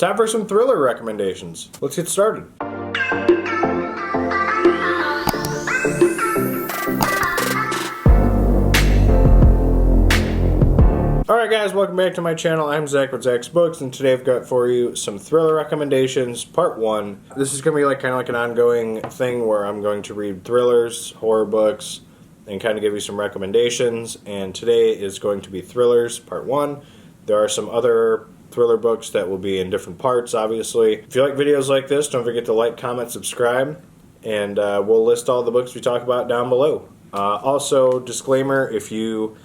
time for some thriller recommendations. Let's get started. Alright guys, welcome back to my channel. I'm Zach with Zacks Books, and today I've got for you some thriller recommendations, part 1. This is going to be kind of like an ongoing thing where I'm going to read thrillers, horror books, and kind of give you some recommendations. And today is going to be thrillers, part 1. There are some other thriller books that will be in different parts, obviously. If you like videos like this, don't forget to like, comment, subscribe, and we'll list all the books we talk about down below. Also, disclaimer, if you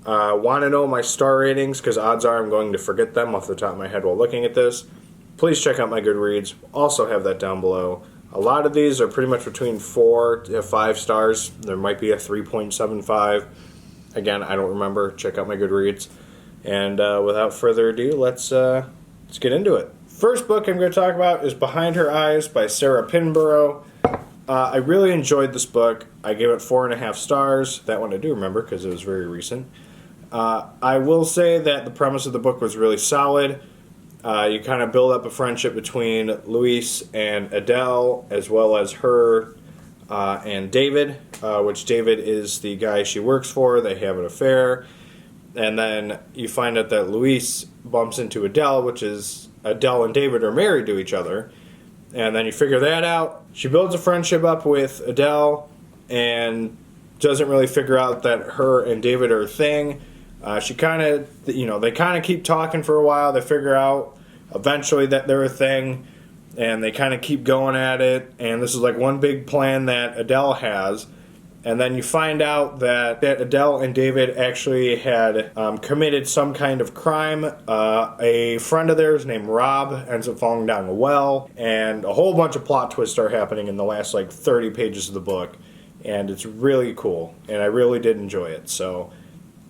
want to know my star ratings, because odds are I'm going to forget them off the top of my head while looking at this, please check out my Goodreads. Also have that down below. A lot of these are pretty much between 4 to 5 stars. There might be a 3.75. Again, I don't remember. Check out my Goodreads. And without further ado, let's get into it. First book I'm going to talk about is Behind Her Eyes by Sarah Pinborough. I really enjoyed this book. I gave it 4.5 stars. That one I do remember because it was very recent. I will say that the premise of the book was really solid. You kind of build up a friendship between Louise and Adele, as well as her and David, which David is the guy she works for. They have an affair. And then you find out that Louise bumps into Adele, which is Adele and David are married to each other. And then you figure that out. She builds a friendship up with Adele and doesn't really figure out that her and David are a thing. She kind of, they kind of keep talking for a while. They figure out eventually that they're a thing, and they kind of keep going at it. And this is like one big plan that Adele has. And then you find out that Adele and David actually had committed some kind of crime. A friend of theirs named Rob ends up falling down a well, and a whole bunch of plot twists are happening in the last 30 pages of the book. And it's really cool, and I really did enjoy it. So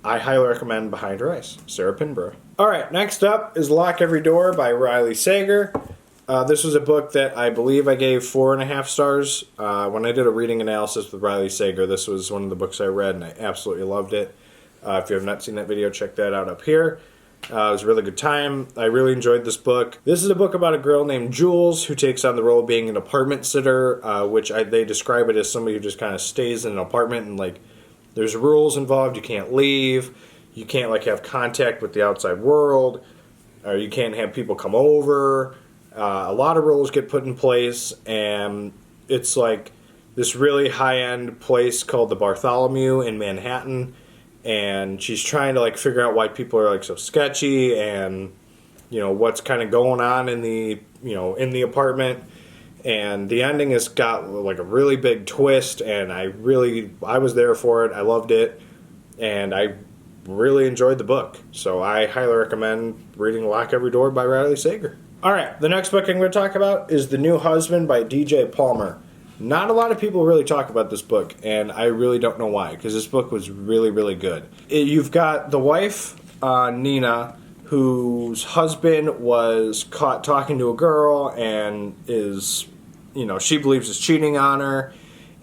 I highly recommend Behind Her Eyes, Sarah Pinborough. Alright, next up is Lock Every Door by Riley Sager. This was a book that I believe I gave 4.5 stars. When I did a reading analysis with Riley Sager, this was one of the books I read, and I absolutely loved it. If you have not seen that video, check that out up here. It was a really good time. I really enjoyed this book. This is a book about a girl named Jules who takes on the role of being an apartment sitter, which they describe it as somebody who just kind of stays in an apartment and there's rules involved. You can't leave. You can't have contact with the outside world. Or you can't have people come over. A lot of rules get put in place, and it's this really high-end place called the Bartholomew in Manhattan, and she's trying to figure out why people are so sketchy, and what's kind of going on in the in the apartment. And the ending has got a really big twist, and I was there for it. I loved it, and I really enjoyed the book. So I highly recommend reading Lock Every Door by Riley Sager. Alright, the next book I'm going to talk about is The New Husband by DJ Palmer. Not a lot of people really talk about this book, and I really don't know why, because this book was really, really good. You've got the wife, Nina, whose husband was caught talking to a girl and is, she believes is cheating on her,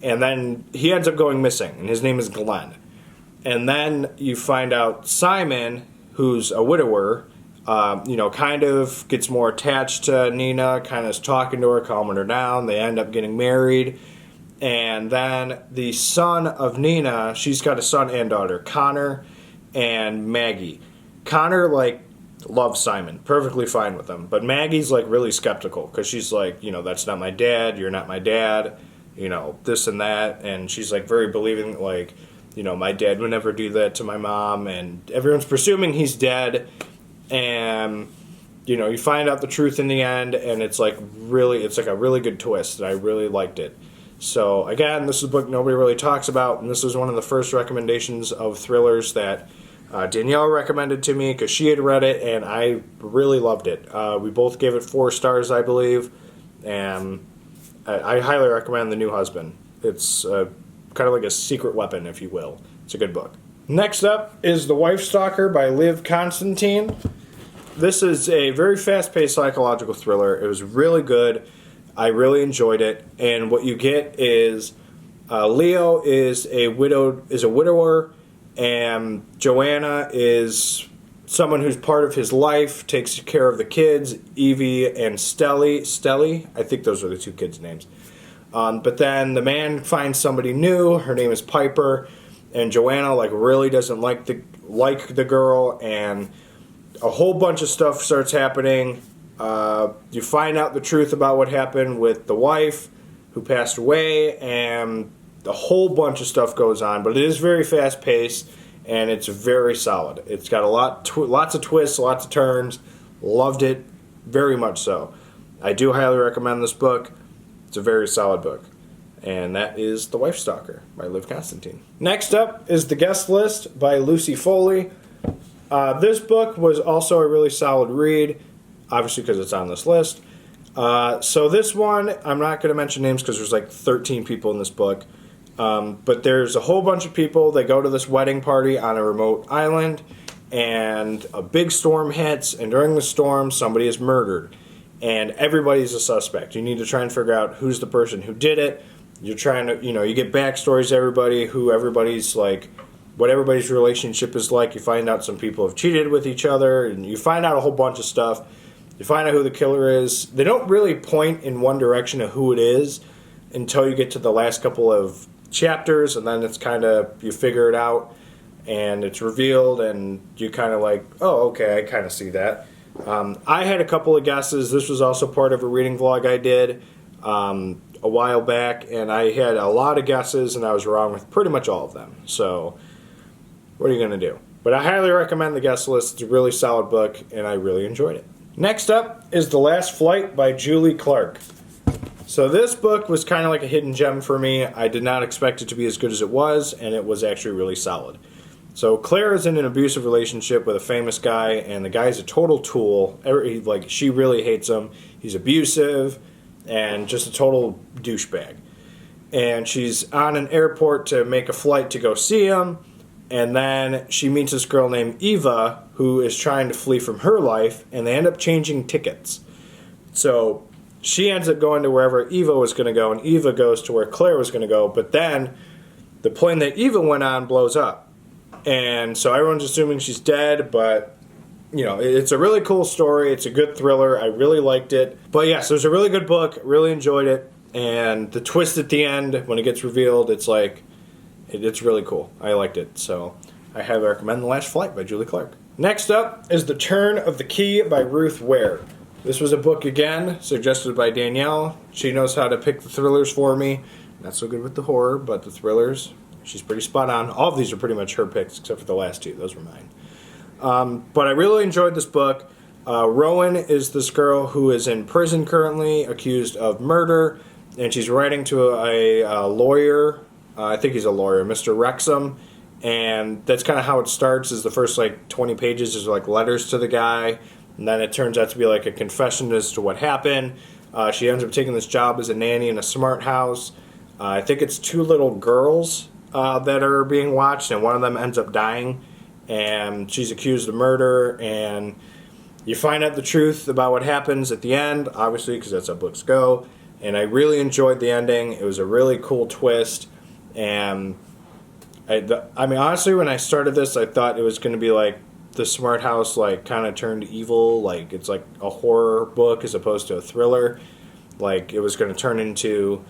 and then he ends up going missing, and his name is Glenn. And then you find out Simon, who's a widower, kind of gets more attached to Nina, kind of is talking to her, calming her down. They end up getting married. And then the son of Nina, she's got a son and daughter, Connor and Maggie. Connor, loves Simon, perfectly fine with him. But Maggie's, really skeptical, because she's that's not my dad, you're not my dad, this and that. And she's, very believing, my dad would never do that to my mom. And everyone's presuming he's dead. And, you find out the truth in the end, and it's a really good twist, and I really liked it. So, again, this is a book nobody really talks about, and this was one of the first recommendations of thrillers that Danielle recommended to me, because she had read it, and I really loved it. We both gave it 4 stars, I believe, and I highly recommend The New Husband. It's kind of like a secret weapon, if you will. It's a good book. Next up is The Wife Stalker by Liv Constantine. This is a very fast-paced psychological thriller. It was really good. I really enjoyed it. And what you get is Leo is a widower, and Joanna is someone who's part of his life takes care of the kids, Evie and Stelly. I think those are the two kids' names. But then the man finds somebody new. Her name is Piper, and Joanna really doesn't like the girl, and a whole bunch of stuff starts happening. You find out the truth about what happened with the wife who passed away, and a whole bunch of stuff goes on. But it is very fast paced, and it's very solid. It's got lots of twists, lots of turns. Loved it, very much so. I do highly recommend this book. It's a very solid book. And that is The Wife Stalker by Liv Constantine. Next up is The Guest List by Lucy Foley. This book was also a really solid read, obviously because it's on this list. So this one, I'm not going to mention names because there's 13 people in this book. But there's a whole bunch of people. They go to this wedding party on a remote island, and a big storm hits, and during the storm, somebody is murdered. And everybody's a suspect. You need to try and figure out who's the person who did it. You're trying to, you get backstories to everybody, what everybody's relationship is like. You find out some people have cheated with each other, and you find out a whole bunch of stuff. You find out who the killer is. They don't really point in one direction of who it is until you get to the last couple of chapters, and then it's you figure it out, and it's revealed, and you oh, okay, I kind of see that. I had a couple of guesses. This was also part of a reading vlog I did a while back, and I had a lot of guesses, and I was wrong with pretty much all of them. So, what are you going to do? But I highly recommend The Guest List. It's a really solid book, and I really enjoyed it. Next up is The Last Flight by Julie Clark. So this book was kind of like a hidden gem for me. I did not expect it to be as good as it was, and it was actually really solid. So Claire is in an abusive relationship with a famous guy, and the guy's a total tool. She really hates him. He's abusive and just a total douchebag. And she's on an airport to make a flight to go see him, and then she meets this girl named Eva who is trying to flee from her life, and they end up changing tickets. So she ends up going to wherever Eva was going to go, and Eva goes to where Claire was going to go, but then the plane that Eva went on blows up. And so everyone's assuming she's dead, but, it's a really cool story. It's a good thriller. I really liked it. But yes, it was a really good book. Really enjoyed it. And the twist at the end, when it gets revealed, it's really cool. I liked it. So I highly recommend The Last Flight by Julie Clark. Next up is The Turn of the Key by Ruth Ware. This was a book, again, suggested by Danielle. She knows how to pick the thrillers for me. Not so good with the horror, but the thrillers, she's pretty spot on. All of these are pretty much her picks, except for the last two. Those were mine. But I really enjoyed this book. Rowan is this girl who is in prison currently, accused of murder, and she's writing to a lawyer. I think he's a lawyer, Mr. Wrexham. And that's kind of how it starts, is the first 20 pages is letters to the guy. And then it turns out to be a confession as to what happened. She ends up taking this job as a nanny in a smart house. I think it's two little girls that are being watched, and one of them ends up dying, and she's accused of murder, and you find out the truth about what happens at the end, obviously, because that's how books go, and I really enjoyed the ending. It was a really cool twist, and I mean, honestly, when I started this, I thought it was going to be the smart house, kind of turned evil, it's a horror book as opposed to a thriller, it was going to turn into,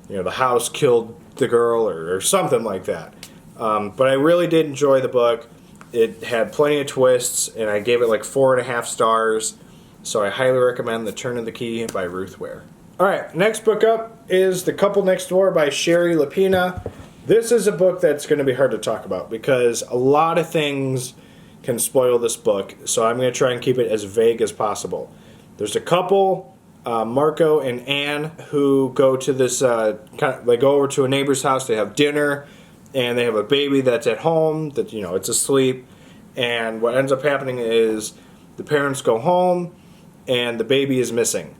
the house killed the girl or something like that. But I really did enjoy the book. It had plenty of twists, and I gave it 4.5 stars. So I highly recommend The Turn of the Key by Ruth Ware. Alright, next book up is The Couple Next Door by Sherry Lapina. This is a book that's going to be hard to talk about because a lot of things can spoil this book. So I'm going to try and keep it as vague as possible. There's a couple, Marco and Anne, who go to this, they go over to a neighbor's house, they have dinner, and they have a baby that's at home, that, it's asleep, and what ends up happening is the parents go home, and the baby is missing,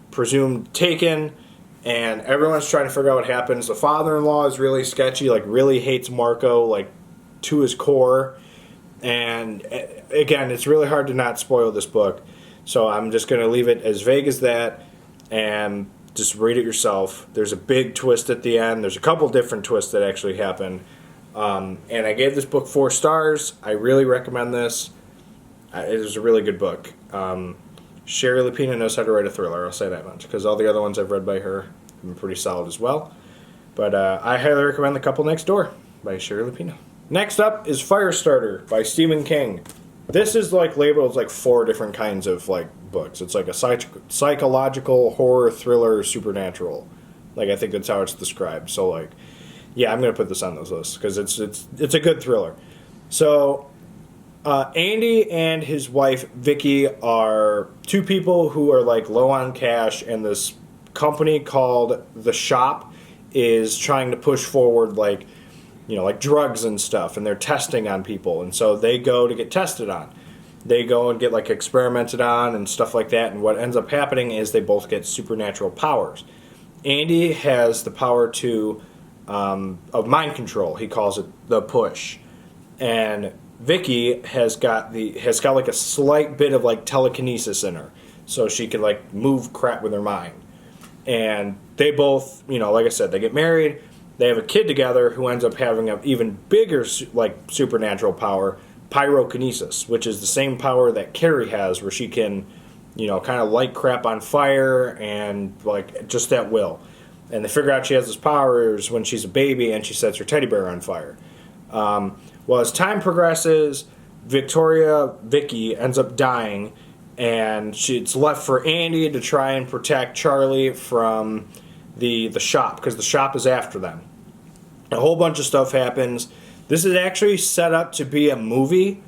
presumed taken, and everyone's trying to figure out what happens. The father-in-law is really sketchy, really hates Marco, to his core, and again, it's really hard to not spoil this book. So I'm just going to leave it as vague as that and just read it yourself. There's a big twist at the end. There's a couple different twists that actually happen. And I gave this book 4 stars. I really recommend this. It was a really good book. Sherry Lupina knows how to write a thriller, I'll say that much, because all the other ones I've read by her have been pretty solid as well. But I highly recommend The Couple Next Door by Sherry Lupina. Next up is Firestarter by Stephen King. This is like labeled as like 4 different kinds of like books. It's like a psychological, horror, thriller, supernatural. Like, I think that's how it's described. So like, yeah, I'm gonna put this on those lists because it's a good thriller. So Andy and his wife Vicky are 2 people who are like low on cash, and this company called The Shop is trying to push forward like, you know, like drugs and stuff, and they're testing on people, and so they go to get tested on. They go and get like experimented on and stuff like that, and what ends up happening is they both get supernatural powers. Andy has the power to of mind control. He calls it the push, and Vicky has got like a slight bit of like telekinesis in her, so she can like move crap with her mind. And they both, you know, like I said, they get married. They have a kid together who ends up having an even bigger like supernatural power, pyrokinesis, which is the same power that Carrie has, where she can, you know, kind of light crap on fire and like just at will. And they figure out she has this powers when she's a baby and she sets her teddy bear on fire. Well, as time progresses, Vicky ends up dying, and it's left for Andy to try and protect Charlie from the shop, because the shop is after them. A whole bunch of stuff happens. This is actually set up to be a movie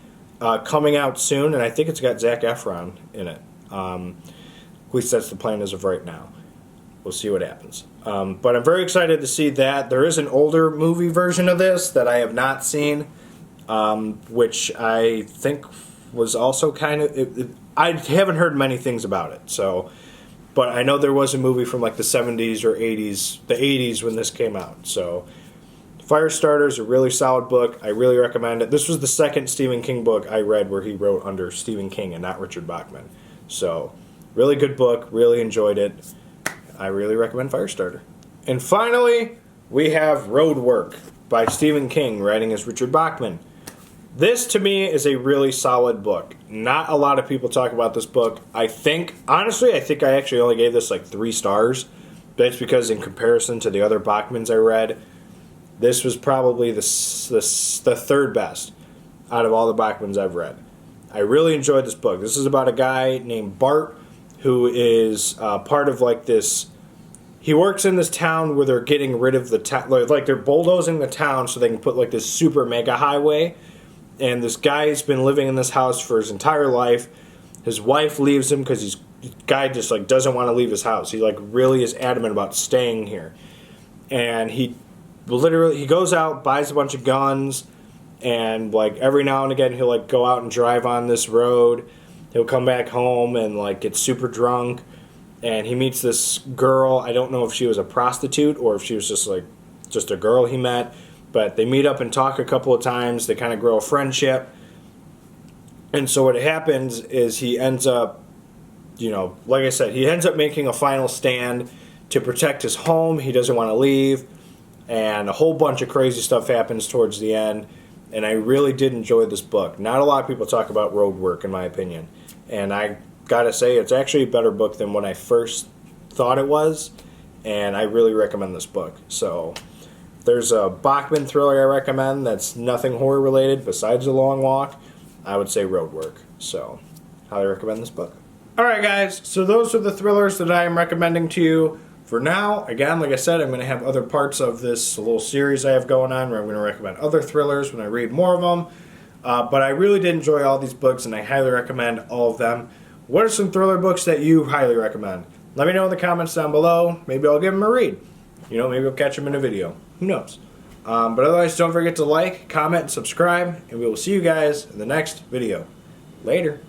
coming out soon, and I think it's got Zac Efron in it. At least that's the plan as of right now. We'll see what happens. But I'm very excited to see that. There is an older movie version of this that I have not seen, which I think was also kind of... I haven't heard many things about it, so... But I know there was a movie from like the 70s or 80s, the 80s when this came out. So Firestarter is a really solid book. I really recommend it. This was the second Stephen King book I read where he wrote under Stephen King and not Richard Bachman. So really good book. Really enjoyed it. I really recommend Firestarter. And finally, we have Roadwork by Stephen King, writing as Richard Bachman. This, to me, is a really solid book. Not a lot of people talk about this book. Honestly, I think I actually only gave this like 3 stars. But it's because in comparison to the other Bachmans I read, this was probably the 3rd best out of all the Bachmans I've read. I really enjoyed this book. This is about a guy named Bart who is part of like this... He works in this town where they're getting rid of the town. Like they're bulldozing the town so they can put like this super mega highway. And this guy's been living in this house for his entire life. His wife leaves him because the guy just like doesn't want to leave his house. He like really is adamant about staying here. And he goes out, buys a bunch of guns, and like every now and again he'll like go out and drive on this road. He'll come back home and like get super drunk, and he meets this girl. I don't know if she was a prostitute or if she was just a girl he met. But they meet up and talk a couple of times. They kind of grow a friendship. And so what happens is he ends up, you know, like I said, he ends up making a final stand to protect his home. He doesn't want to leave. And a whole bunch of crazy stuff happens towards the end. And I really did enjoy this book. Not a lot of people talk about Roadwork, in my opinion. And I gotta say, it's actually a better book than when I first thought it was. And I really recommend this book. So... There's a Bachman thriller I recommend that's nothing horror related besides The Long Walk. I would say Roadwork. So, highly recommend this book. Alright guys, so those are the thrillers that I am recommending to you for now. Again, like I said, I'm going to have other parts of this little series I have going on where I'm going to recommend other thrillers when I read more of them. But I really did enjoy all these books and I highly recommend all of them. What are some thriller books that you highly recommend? Let me know in the comments down below. Maybe I'll give them a read. You know, maybe I'll catch them in a video. Who knows? But otherwise, don't forget to like, comment, and subscribe, and we will see you guys in the next video. Later.